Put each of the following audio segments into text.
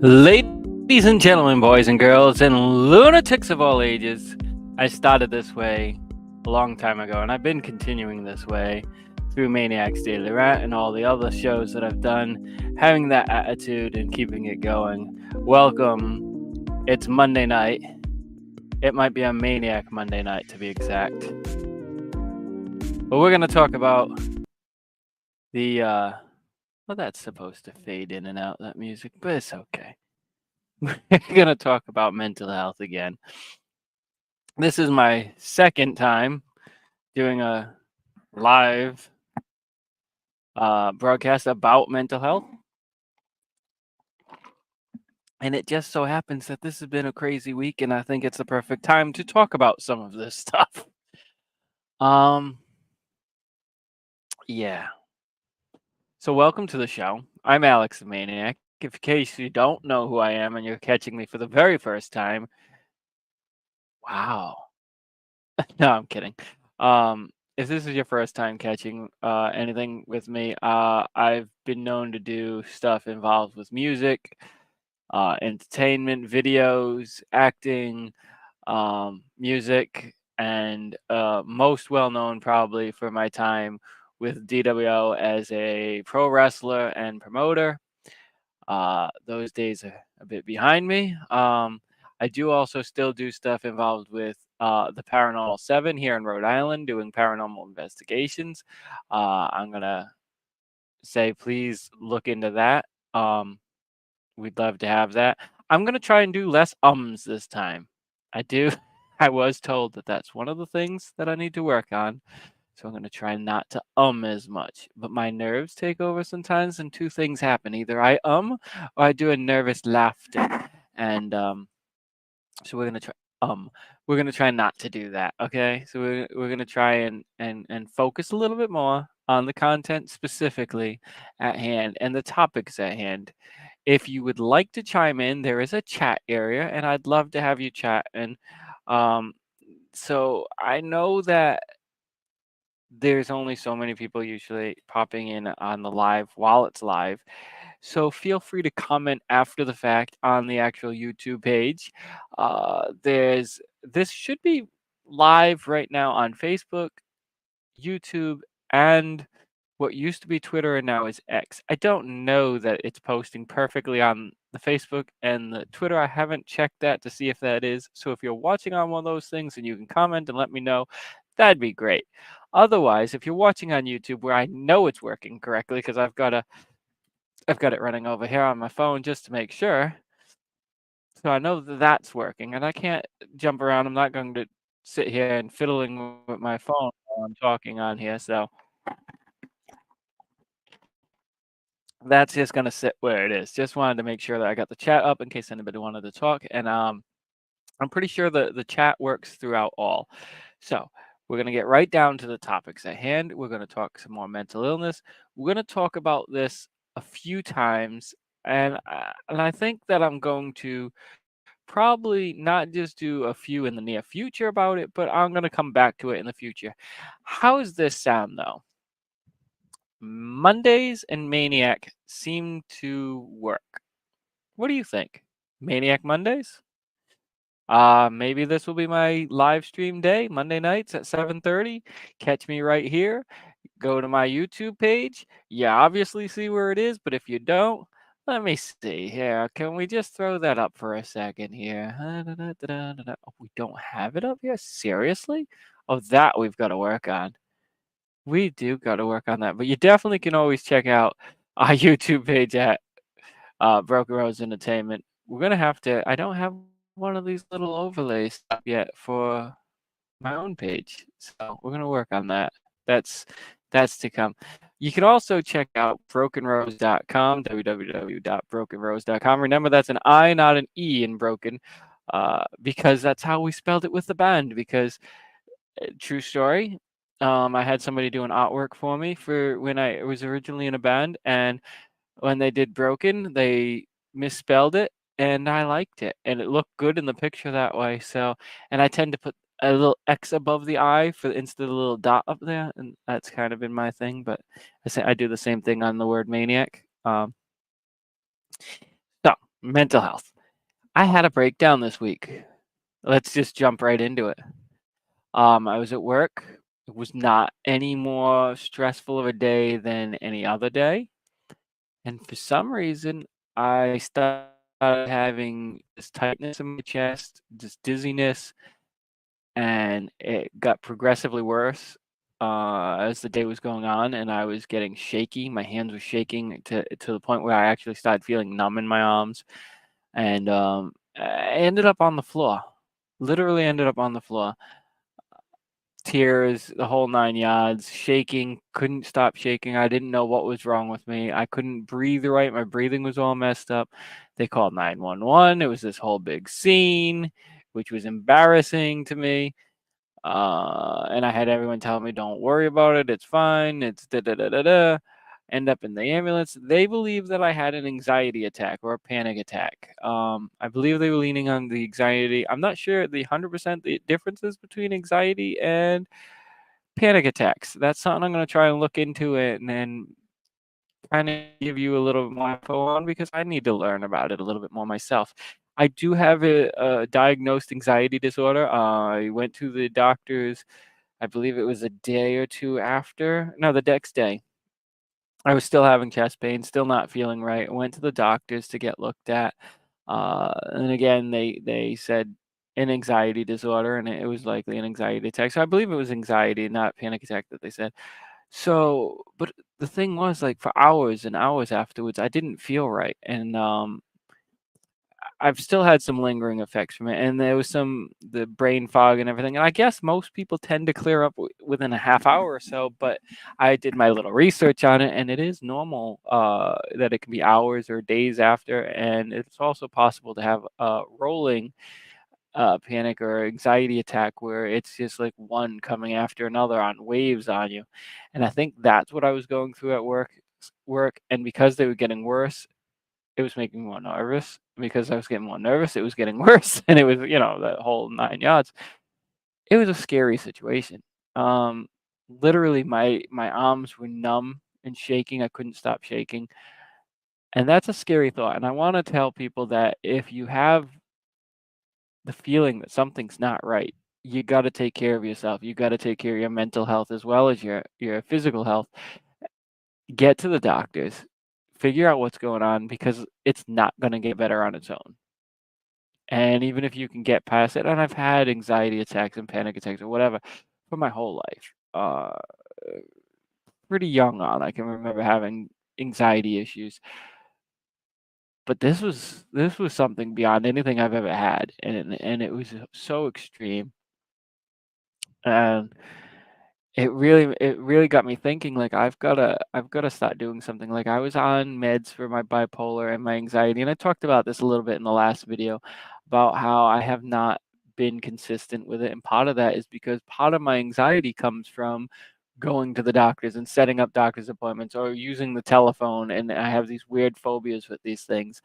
Ladies and gentlemen, boys and girls, and lunatics of all ages, I started this way a long time ago, and I've been continuing this way through Maniac's Daily Rant and all the other shows that I've done, having that attitude and keeping it going. Welcome. It's Monday night. It might be a Maniac Monday night, to be exact. But we're going to talk about the, well, that's supposed to fade in and out, that music, but it's okay. We're going to talk about mental health again. This is my second time doing a live broadcast about mental health. And it just so happens that this has been a crazy week, and I think it's the perfect time to talk about some of this stuff. Yeah. So welcome to the show. I'm Alex the Maniac. In case you don't know who I am and you're catching me for the very first time, wow. No, I'm kidding. If this is your first time catching anything with me, I've been known to do stuff involved with music, entertainment, videos, acting, music, and most well known probably for my time with DWO as a pro wrestler and promoter. Those days are a bit behind me. I do also still do stuff involved with the Paranormal 7 here in Rhode Island, doing paranormal investigations. I'm going to say, please look into that. We'd love to have that. I'm going to try and do less ums this time. I was told that that's one of the things that I need to work on. So I'm going to try not to as much. But my nerves take over sometimes, and two things happen. Either I or I do a nervous laughter. And so we're going to try we're going to try not to do that, okay? So we're going to try and focus a little bit more on the content specifically at hand and the topics at hand. If you would like to chime in, there is a chat area, and I'd love to have you chat. And so I know that there's only so many people usually popping in on the live while it's live. So feel free to comment after the fact on the actual YouTube page. This should be live right now on Facebook, YouTube, and what used to be Twitter and now is X. I don't know that it's posting perfectly on the Facebook and the Twitter. I haven't checked that to see if that is. So if you're watching on one of those things and you can comment and let me know, that'd be great. Otherwise, if you're watching on YouTube, where I know it's working correctly because I've got it running over here on my phone just to make sure. So I know that that's working, and I can't jump around. I'm not going to sit here and fiddling with my phone while I'm talking on here. So that's just going to sit where it is. Just wanted to make sure that I got the chat up in case anybody wanted to talk. And I'm pretty sure the chat works throughout all. So we're going to get right down to the topics at hand. We're going to talk some more mental illness. We're going to talk about this a few times. And I think that I'm going to probably not just do a few in the near future about it, but I'm going to come back to it in the future. How does this sound, though? Mondays and Maniac seem to work. What do you think? Maniac Mondays? Maybe this will be my live stream day, Monday nights at 7:30. Catch me right here. Go to my YouTube page. You obviously see where it is, but if you don't, let me see here. Can we just throw that up for a second here? Oh, we don't have it up here? Seriously? Oh, that we've got to work on. We do got to work on that, but you definitely can always check out our YouTube page at Broken Rose Entertainment. We're gonna have to. I don't have one of these little overlays up yet for my own page, so we're gonna work on that. That's to come. You can also check out brokenrose.com, www.brokenrose.com. Remember, that's an I, not an E in broken, because that's how we spelled it with the band. Because true story. I had somebody do an artwork for me for when I was originally in a band, and when they did broken, they misspelled it, and I liked it, and it looked good in the picture that way. So, and I tend to put a little X above the I for instead of a little dot up there, and that's kind of been my thing. But I do the same thing on the word maniac. So Mental health. I had a breakdown this week. Let's just jump right into it. I was at work. It was not any more stressful of a day than any other day. And for some reason, I started having this tightness in my chest, this dizziness, and it got progressively worse as the day was going on. And I was getting shaky. My hands were shaking to the point where I actually started feeling numb in my arms. And I ended up on the floor. Literally ended up on the floor. Tears, the whole 9 yards, shaking, couldn't stop shaking. I didn't know what was wrong with me. I couldn't breathe right. My breathing was all messed up. They called 911. It was this whole big scene, which was embarrassing to me. And I had everyone tell me, "Don't worry about it. It's fine. It's da da da da da." End up in the ambulance. They believe that I had an anxiety attack or a panic attack. I believe they were leaning on the anxiety. I'm not sure the 100% the differences between anxiety and panic attacks. That's something I'm going to try and look into it and then kind of give you a little bit more info on because I need to learn about it a little bit more myself. I do have a diagnosed anxiety disorder. I went to the doctors, I believe it was a day or two after. No, the next day. I was still having chest pain, still not feeling right. I went to the doctors to get looked at. And again, they said an anxiety disorder, and it was likely an anxiety attack. So I believe it was anxiety, not panic attack that they said. So, but the thing was, like for hours and hours afterwards, I didn't feel right, and I've still had some lingering effects from it, and there was the brain fog and everything. And I guess most people tend to clear up within a half hour or so, but I did my little research on it, and it is normal that it can be hours or days after, and it's also possible to have a rolling panic or anxiety attack where it's just like one coming after another on waves on you. And I think that's what I was going through at work, and because they were getting worse, it was making me more nervous. Because I was getting more nervous, it was getting worse, and it was, that whole 9 yards. It was a scary situation. Um, Literally, my arms were numb and shaking. I couldn't stop shaking, and that's a scary thought. And I want to tell people that if you have the feeling that something's not right, you got to take care of yourself. You got to take care of your mental health as well as your physical health. Get to the doctors, figure out what's going on because it's not going to get better on its own. And even if you can get past it, and I've had anxiety attacks and panic attacks or whatever for my whole life. Pretty young on, I can remember having anxiety issues, but this was something beyond anything I've ever had, and it was so extreme, and it really got me thinking, like, I've gotta start doing something. Like, I was on meds for my bipolar and my anxiety, and I talked about this a little bit in the last video about how I have not been consistent with it, and part of that is because part of my anxiety comes from going to the doctors and setting up doctor's appointments or using the telephone, and I have these weird phobias with these things,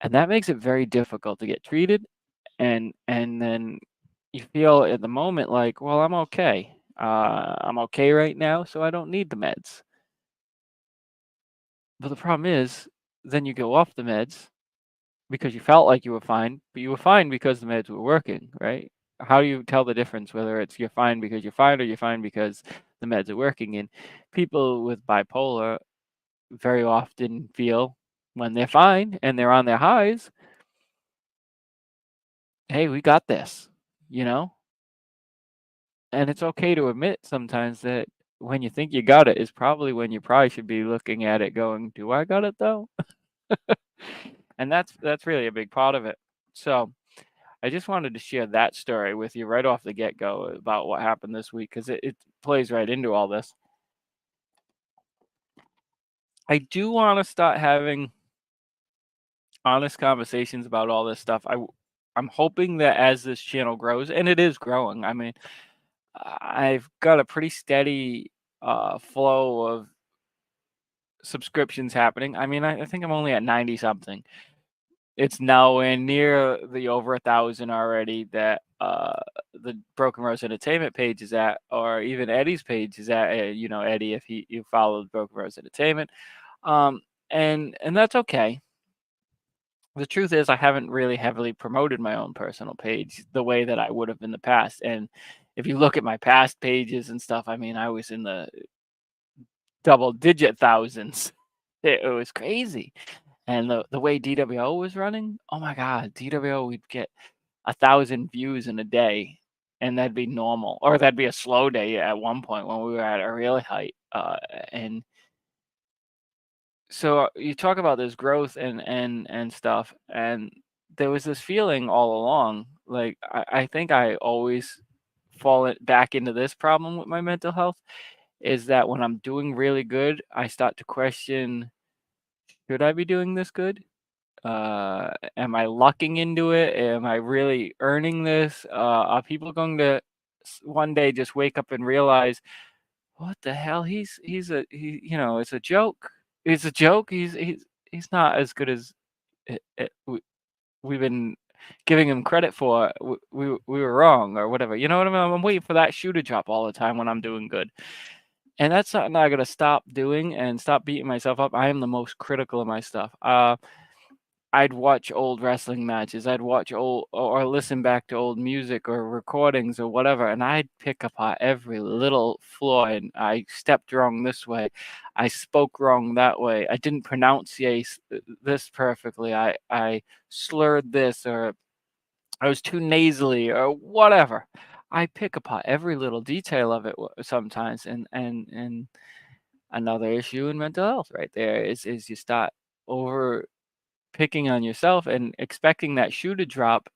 and that makes it very difficult to get treated, and then you feel at the moment like, "Well, I'm okay. I'm okay right now, so I don't need the meds." But the problem is, then you go off the meds because you felt like you were fine, but you were fine because the meds were working, right? How do you tell the difference whether it's you're fine because you're fine or you're fine because the meds are working? And people with bipolar very often feel when they're fine and they're on their highs, "Hey, we got this," you know? And it's okay to admit sometimes that when you think you got it is probably when you probably should be looking at it going, "Do I got it though?" And that's really a big part of it. So, I just wanted to share that story with you right off the get-go about what happened this week because it plays right into all this. I do wanna start having honest conversations about all this stuff. I'm hoping that as this channel grows, and it is growing, I mean, I've got a pretty steady, flow of subscriptions happening. I mean, I think I'm only at 90 something. It's nowhere near the over 1,000 already that the Broken Rose Entertainment page is at, or even Eddie's page is at. Eddie, if you follow Broken Rose Entertainment, um, and that's okay. the truth is I haven't really heavily promoted my own personal page the way that I would have in the past. And if you look at my past pages and stuff, I mean, I was in the double digit thousands. It was crazy. And the way DWO was running, oh my God, DWO, we'd get 1,000 views in a day, and that'd be normal, or that'd be a slow day at one point when we were at our real height. And so you talk about this growth and stuff, and there was this feeling all along, like I think I always fall back into this problem with my mental health, is that when I'm doing really good, I start to question, should I be doing this good? Am I lucking into it? Am I really earning this? Are people going to one day just wake up and realize, what the hell? It's a joke. It's a joke. He's not as good as we've been giving him credit for. We were wrong or whatever. You know what I mean? I'm waiting for that shoe to drop all the time when I'm doing good. And that's something I got to stop doing and stop beating myself up. I am the most critical of my stuff. I'd watch old wrestling matches. I'd watch old or listen back to old music or recordings or whatever, and I'd pick apart every little flaw. And I stepped wrong this way. I spoke wrong that way. I didn't pronunciate this perfectly. I slurred this, or I was too nasally, or whatever. I pick apart every little detail of it sometimes, and another issue in mental health right there is you start over picking on yourself and expecting that shoe to drop,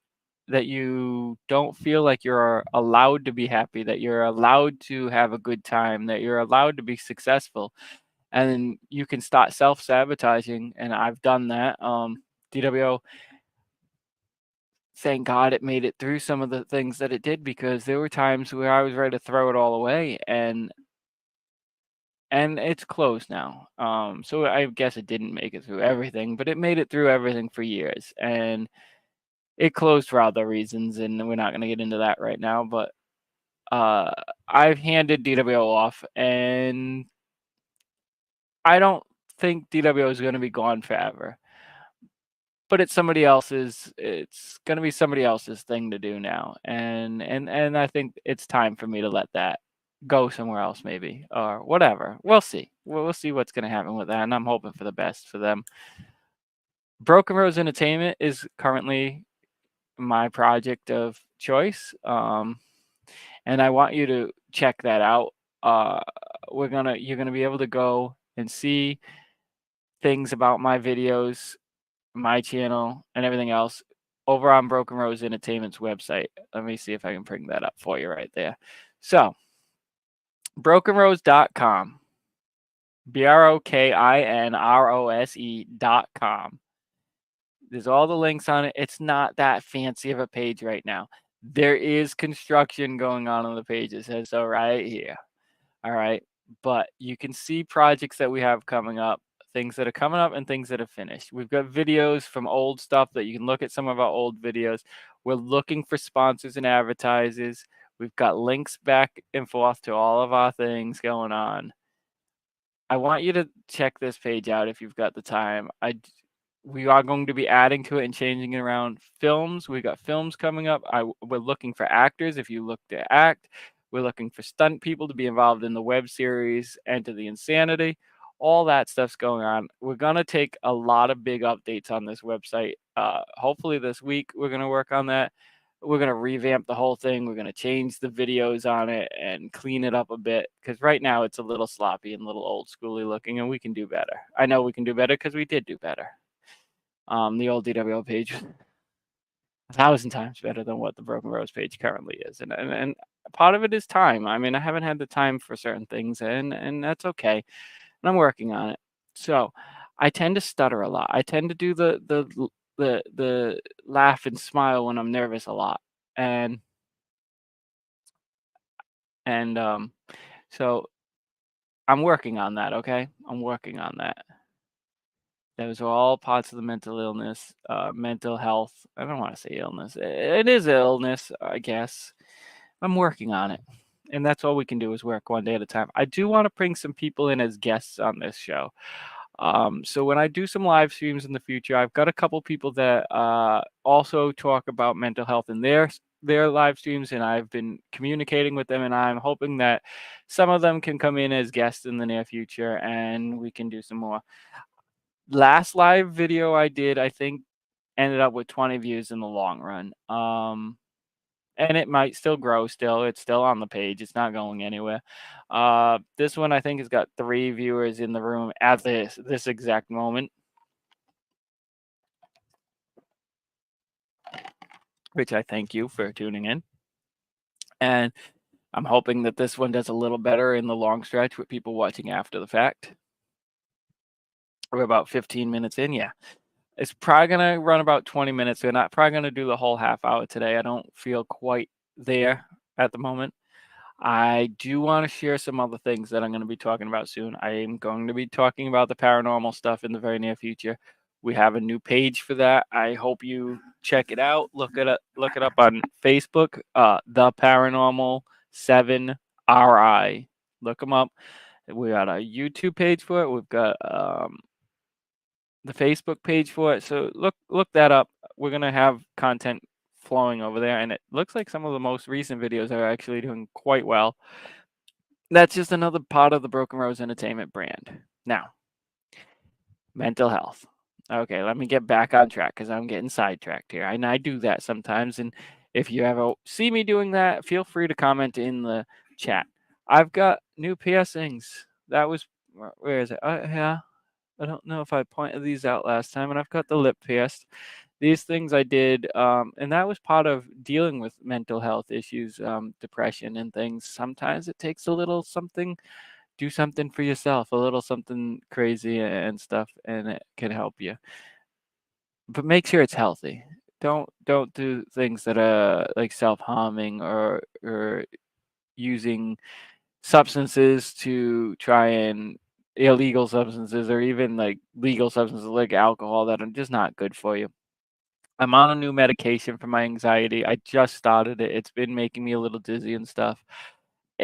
that you don't feel like you're allowed to be happy, that you're allowed to have a good time, that you're allowed to be successful. And then you can start self-sabotaging, and I've done that. DWO, thank God it made it through some of the things that it did, because there were times where I was ready to throw it all away, and it's closed now. So I guess it didn't make it through everything, but it made it through everything for years. And it closed for other reasons, and we're not going to get into that right now. But uh, I've handed DWO off, and I don't think DWO is going to be gone forever. But it's somebody else's. It's going to be somebody else's thing to do now, and I think it's time for me to let that go somewhere else, maybe, or whatever. We'll see. We'll see what's going to happen with that, and I'm hoping for the best for them. Broken Rose Entertainment is currently my project of choice. And I want you to check that out. Uh, you're gonna be able to go and see things about my videos, my channel, and everything else over on Broken Rose Entertainment's website. Let me see if I can bring that up for you right there. So, brokenrose.com, BROKINROSE.com. There's all the links on it. It's not that fancy of a page right now. There is construction going on the page. It says so right here. All right. But you can see projects that we have coming up, things that are coming up and things that are finished. We've got videos from old stuff that you can look at some of our old videos. We're looking for sponsors and advertisers. We've got links back and forth to all of our things going on. I want you to check this page out if you've got the time. We are going to be adding to it and changing it around. Films, we got films coming up. We're looking for actors if you look to act. We're looking for stunt people to be involved in the web series Enter the Insanity. All that stuff's going on. We're going to take a lot of big updates on this website. Hopefully this week we're going to work on that. We're going to revamp the whole thing. We're going to change the videos on it and clean it up a bit, because right now it's a little sloppy and a little old schooly looking, and we can do better. I know we can do better because we did do better. The old DWO page, 1,000 times better than what the Broken Rose page currently is. And part of it is time. I mean, I haven't had the time for certain things, and that's okay. And I'm working on it. So I tend to stutter a lot. I tend to do the laugh and smile when I'm nervous a lot. And so I'm working on that, okay? I'm working on that. Those are all parts of the mental illness, mental health. I don't want to say illness. It is illness, I guess. I'm working on it. And that's all we can do is work one day at a time. I do want to bring some people in as guests on this show. So when I do some live streams in the future, I've got a couple people that also talk about mental health in their live streams, and I've been communicating with them, and I'm hoping that some of them can come in as guests in the near future, and we can do some more. Last live video I did, I think, ended up with 20 views in the long run. And it might still grow still. It's still on the page. It's not going anywhere. This one I think has got 3 viewers in the room at this exact moment, which I thank you for tuning in. And I'm hoping that this one does a little better in the long stretch with people watching after the fact. We're about 15 minutes in, yeah. It's probably gonna run about 20 minutes. We're not probably gonna do the whole half hour today. I don't feel quite there at the moment. I do want to share some other things that I'm going to be talking about soon. I am going to be talking about the paranormal stuff in the very near future. We have a new page for that. I hope you check it out. Look it up on Facebook. The Paranormal 7 RI. Look them up. We got a YouTube page for it. We've got the Facebook page for it. So look that up. We're gonna have content flowing over there, and it looks like some of the most recent videos are actually doing quite well. That's just another part of the Broken Rose Entertainment brand. Now, mental health. Okay, let me get back on track because I'm getting sidetracked here. And I do that sometimes. And if you ever see me doing that, feel free to comment in the chat. I've got new piercings. That was, where is it? Yeah, I don't know if I pointed these out last time. And I've got the lip pierced. These things I did, and that was part of dealing with mental health issues, depression and things. Sometimes it takes a little something, do something for yourself, a little something crazy and stuff, and it can help you. But make sure it's healthy. Don't do things that are like self-harming or using substances to try and illegal substances or even like legal substances like alcohol that are just not good for you. I'm on a new medication for my anxiety. I just started it. It's been making me a little dizzy and stuff.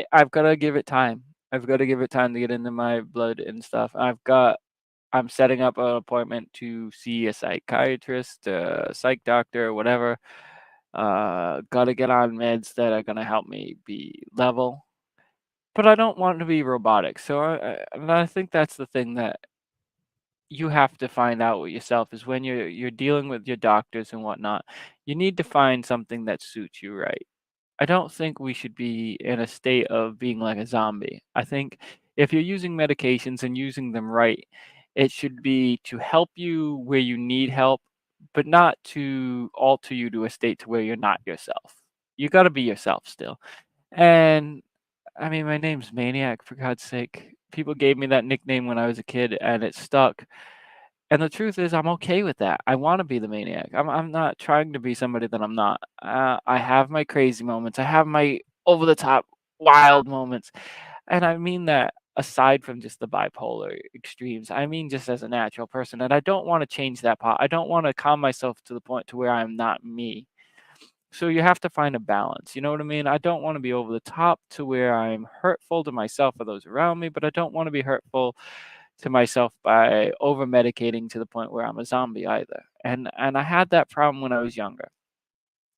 I've got to give it time. I've got to give it time to get into my blood and stuff. I'm setting up an appointment to see a psychiatrist, a psych doctor, whatever. Got to get on meds that are going to help me be level. But I don't want to be robotic. So and I think that's the thing that you have to find out with yourself is when you're dealing with your doctors and whatnot, you need to find something that suits you right. I don't think we should be in a state of being like a zombie. I think if you're using medications and using them right, it should be to help you where you need help, but not to alter you to a state to where you're not yourself. You got to be yourself still. And I mean, my name's Maniac, for God's sake. People gave me that nickname when I was a kid, and it stuck. And the truth is, I'm okay with that. I want to be the maniac. I'm not trying to be somebody that I'm not. I have my crazy moments. I have my over the top wild moments, and I mean that aside from just the bipolar extremes. I mean just as a natural person, and I don't want to change that part. I don't want to calm myself to the point to where I'm not me. So you have to find a balance. You know what I mean? I don't want to be over the top to where I'm hurtful to myself or those around me, but I don't want to be hurtful to myself by over medicating to the point where I'm a zombie either. And I had that problem when I was younger.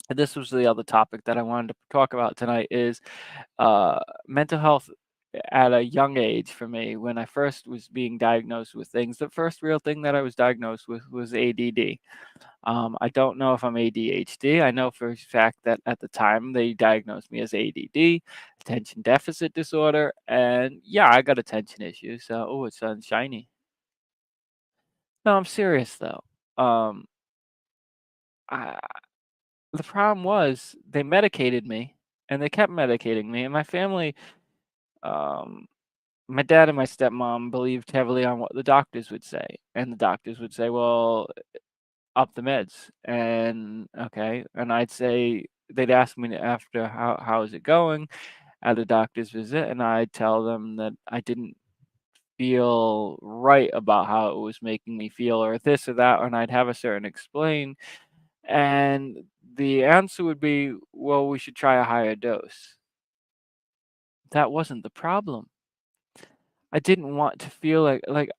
And this was the other topic that I wanted to talk about tonight is mental health at a young age for me. When I first was being diagnosed with things, the first real thing that I was diagnosed with was ADD. I don't know if I'm ADHD. I know for a fact that at the time they diagnosed me as ADD, attention deficit disorder, and yeah, I got attention issues. So, oh, it's shiny. No, I'm serious though. Um, I, the problem was they medicated me, and they kept medicating me, and my family, um, my dad and my stepmom believed heavily on what the doctors would say, and the doctors would say, "Well, up the meds," and okay, and I'd say they'd ask me after how is it going at a doctor's visit, and I'd tell them that I didn't feel right about how it was making me feel or this or that, and I'd have a certain explain, and the answer would be, well, we should try a higher dose. That wasn't the problem. I didn't want to feel like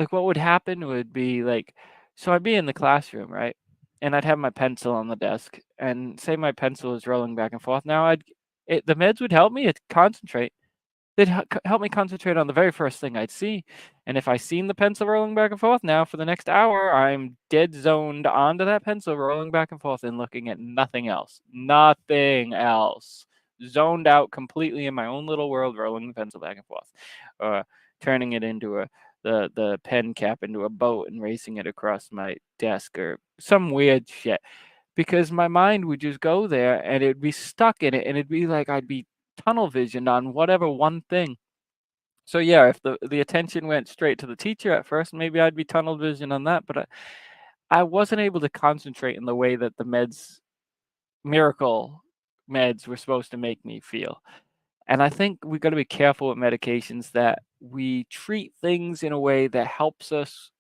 like what would happen would be like, so I'd be in the classroom, right? And I'd have my pencil on the desk, and say my pencil is rolling back and forth. Now the meds would help me to concentrate. They'd help me concentrate on the very first thing I'd see. And if I seen the pencil rolling back and forth, now for the next hour, I'm dead zoned onto that pencil rolling back and forth and looking at nothing else. Nothing else. Zoned out completely in my own little world, rolling the pencil back and forth. Or turning it into the pen cap into a boat and racing it across my desk or some weird shit. Because my mind would just go there and it'd be stuck in it, and it'd be like I'd be tunnel visioned on whatever one thing. So yeah, if the attention went straight to the teacher at first, maybe I'd be tunnel vision on that, but I wasn't able to concentrate in the way that the miracle meds were supposed to make me feel. And I think we got to be careful with medications that we treat things in a way that helps us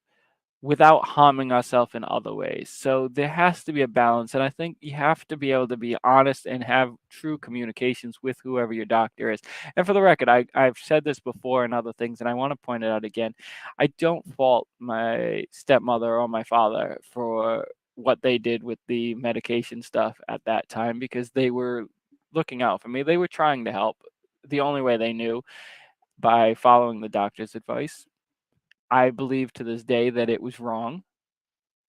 without harming ourselves in other ways. So there has to be a balance. And I think you have to be able to be honest and have true communications with whoever your doctor is. And for the record, I've said this before and other things, and I want to point it out again. I don't fault my stepmother or my father for what they did with the medication stuff at that time, because they were looking out for me. They were trying to help the only way they knew, by following the doctor's advice. I believe to this day that it was wrong.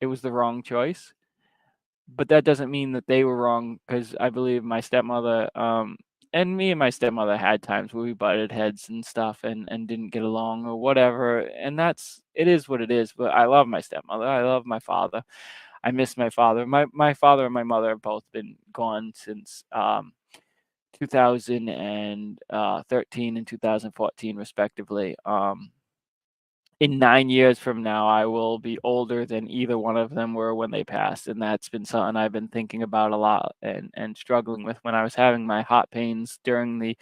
It was the wrong choice. But that doesn't mean that they were wrong, because I believe my stepmother, and me and my stepmother had times where we butted heads and stuff, and didn't get along or whatever. And it is what it is. But I love my stepmother. I love my father. I miss my father. My father and my mother have both been gone since 2013 and 2014, respectively. In 9 years from now, I will be older than either one of them were when they passed, and that's been something I've been thinking about a lot and struggling with. When I was having my hot pains during the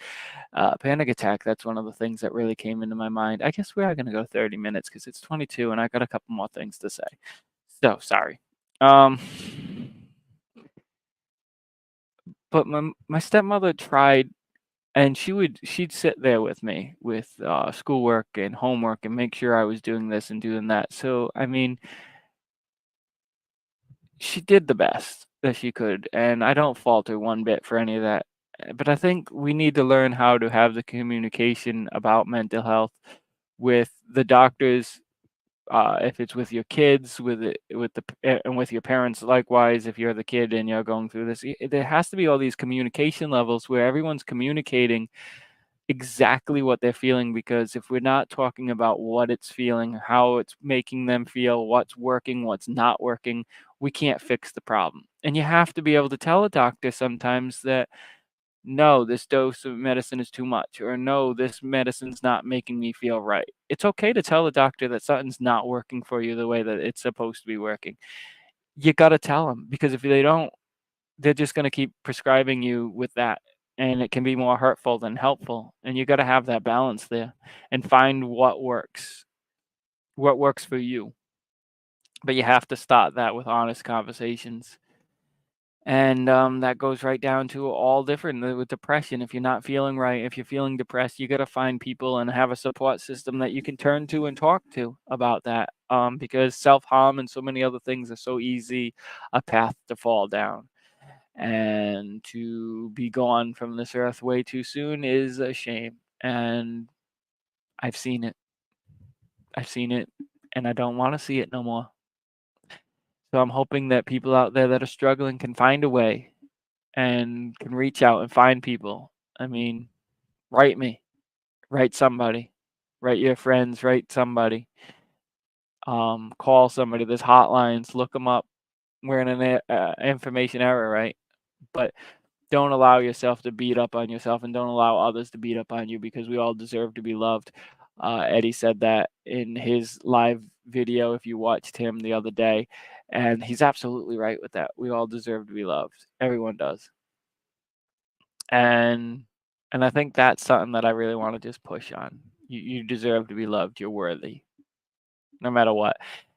panic attack, that's one of the things that really came into my mind. I guess we are going to go 30 minutes because it's 22, and I got a couple more things to say. So sorry. But my stepmother tried, and she'd sit there with me with schoolwork and homework and make sure I was doing this and doing that. So I mean, she did the best that she could, and I don't fault her one bit for any of that. But I think we need to learn how to have the communication about mental health with the doctors, if it's with your kids, and with your parents likewise. If you're the kid and you're going through this, there has to be all these communication levels where everyone's communicating exactly what they're feeling, because if we're not talking about what it's feeling, how it's making them feel, what's working, what's not working, we can't fix the problem. And you have to be able to tell a doctor sometimes that, no, this dose of medicine is too much, or no, this medicine's not making me feel right. It's okay to tell the doctor that something's not working for you the way that it's supposed to be working. You got to tell them, because if they don't, they're just going to keep prescribing you with that, and it can be more hurtful than helpful. And you got to have that balance there and find what works for you. But you have to start that with honest conversations. And that goes right down to all different with depression. If you're not feeling right, if you're feeling depressed, you got to find people and have a support system that you can turn to and talk to about that, because self-harm and so many other things are so easy a path to fall down. And to be gone from this earth way too soon is a shame. And I've seen it. I've seen it, and I don't want to see it no more. So I'm hoping that people out there that are struggling can find a way and can reach out and find people. I mean, write me, write somebody, write your friends, write somebody, call somebody. There's hotlines, look them up. We're in an information era, right? But don't allow yourself to beat up on yourself, and don't allow others to beat up on you, because we all deserve to be loved. Eddie said that in his live video, if you watched him the other day, and he's absolutely right with that. We all deserve to be loved. Everyone does. And I think that's something that I really want to just push on. You deserve to be loved. You're worthy, no matter what.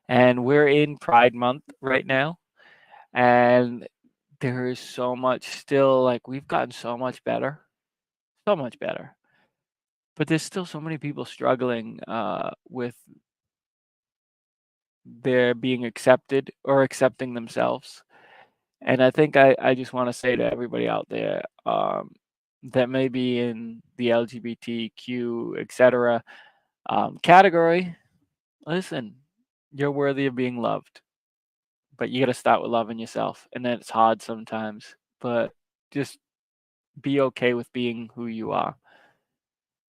And we're in Pride Month right now, and there is so much still, like, we've gotten so much better, but there's still so many people struggling with they're being accepted or accepting themselves. And I think I just want to say to everybody out there that may be in the LGBTQ, etc. Category, listen, you're worthy of being loved, but you got to start with loving yourself. And then it's hard sometimes, but just be okay with being who you are.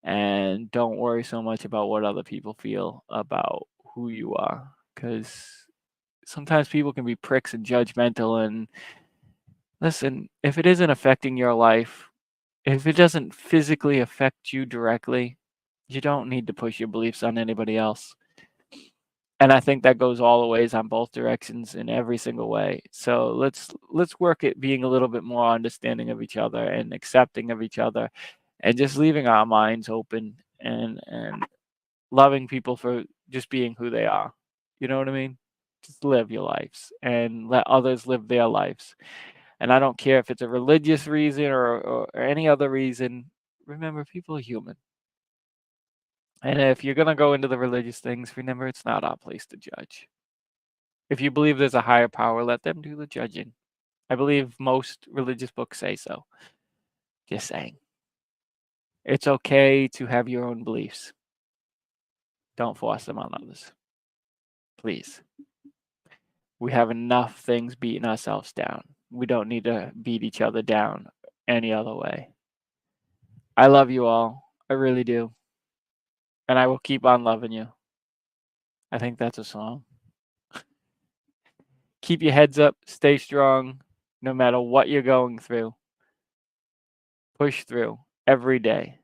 And don't worry so much about what other people feel about who you are. Because sometimes people can be pricks and judgmental. And listen, if it isn't affecting your life, if it doesn't physically affect you directly, you don't need to push your beliefs on anybody else. And I think that goes all the ways on both directions in every single way. So let's work at being a little bit more understanding of each other and accepting of each other, and just leaving our minds open and loving people for just being who they are. You know what I mean? Just live your lives and let others live their lives. And I don't care if it's a religious reason or any other reason. Remember, people are human. And if you're going to go into the religious things, remember it's not our place to judge. If you believe there's a higher power, let them do the judging. I believe most religious books say so. Just saying. It's okay to have your own beliefs. Don't force them on others. Please. We have enough things beating ourselves down. We don't need to beat each other down any other way. I love you all. I really do. And I will keep on loving you. I think that's a song. Keep your heads up, stay strong, no matter what you're going through. Push through every day.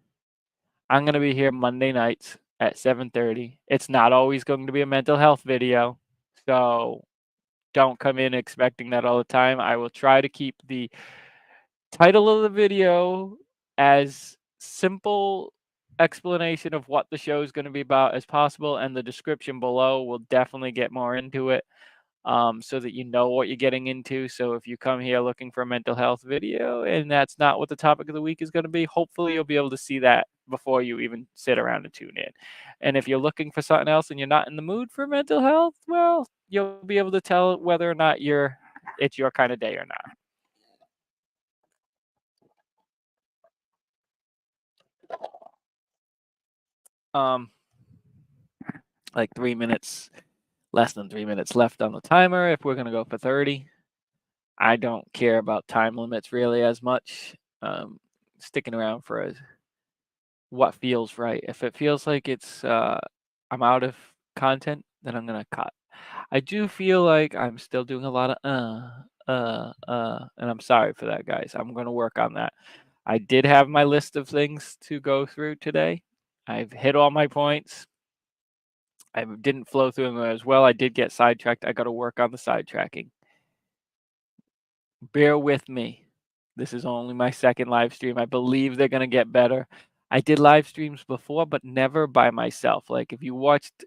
I'm going to be here Monday nights at 7:30. It's not always going to be a mental health video, so don't come in expecting that all the time. I will try to keep the title of the video as simple explanation of what the show is going to be about as possible, and the description below will definitely get more into it, so that you know what you're getting into. So if you come here looking for a mental health video and that's not what the topic of the week is going to be, hopefully you'll be able to see that before you even sit around and tune in. And if you're looking for something else and you're not in the mood for mental health, well, you'll be able to tell whether or not it's your kind of day or not. Um, like 3 minutes, less than 3 minutes left on the timer. If we're gonna go for 30, I don't care about time limits really as much. Sticking around for what feels right. If it feels like I'm out of content, then I'm gonna cut. I do feel like I'm still doing a lot of and I'm sorry for that, guys. I'm gonna work on that. I did have my list of things to go through today. I've hit all my points. I didn't flow through them as well. I did get sidetracked. I got to work on the sidetracking. Bear with me. This is only my second live stream. I believe they're going to get better. I did live streams before, but never by myself. Like if you watched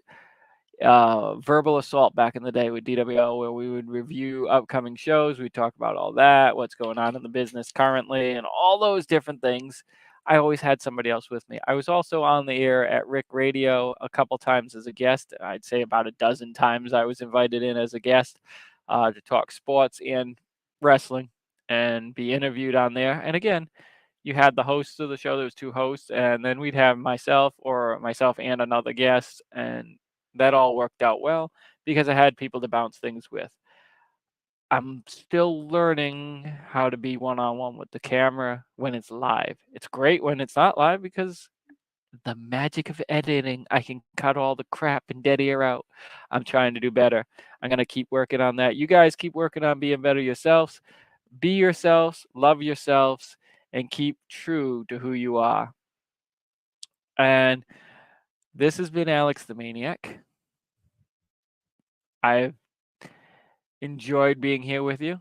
Verbal Assault back in the day with DWO, where we would review upcoming shows, we talk about all that, what's going on in the business currently, and all those different things. I always had somebody else with me. I was also on the air at Rick Radio a couple times as a guest. I'd say about a dozen times I was invited in as a guest to talk sports and wrestling and be interviewed on there. And again, you had the hosts of the show. There was two hosts, and then we'd have myself and another guest, and that all worked out well because I had people to bounce things with. I'm still learning how to be one-on-one with the camera when it's live. It's great when it's not live because the magic of editing, I can cut all the crap and dead air out. I'm trying to do better. I'm going to keep working on that. You guys keep working on being better yourselves. Be yourselves, love yourselves, and keep true to who you are. And this has been Alex the Maniac. I've enjoyed being here with you.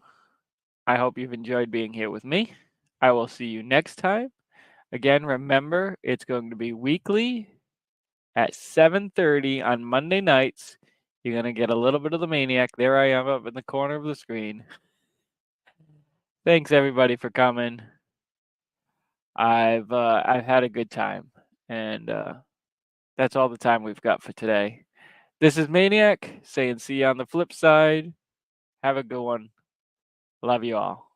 I hope you've enjoyed being here with me. I will see you next time. Again, remember, it's going to be weekly at 7:30 on Monday nights. You're going to get a little bit of the Maniac. There I am up in the corner of the screen. Thanks, everybody, for coming. I've had a good time, and that's all the time we've got for today. This is Maniac saying see you on the flip side. Have a good one. Love you all.